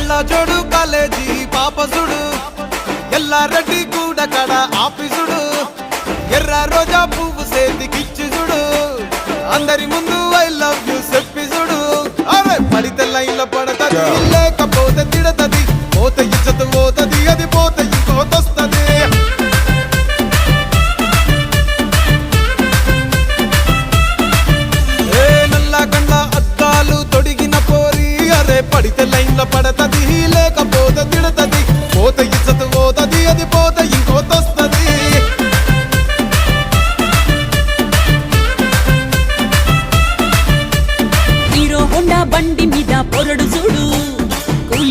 జోడు కాలేజీ పాపసుడు ఎల్లారెడ్డి గూడ కడ ఆఫీసుడు ఎర్ర రోజా పువ్వు సేతికిచ్చి చూడు అందరి ముందు ఐ లవ్ యూ చెప్పి చూడు అరే పడితే లైన్ లో పడతది లేకపోతే తిడతది పోతే ఇచ్చత పోతది అది పోతే ఇంకోతొస్తది నల్ల గండ్ల అద్దాలు తొడిగిన పోరి అరే పడితే లైన్ లో పడతది లేకపోతే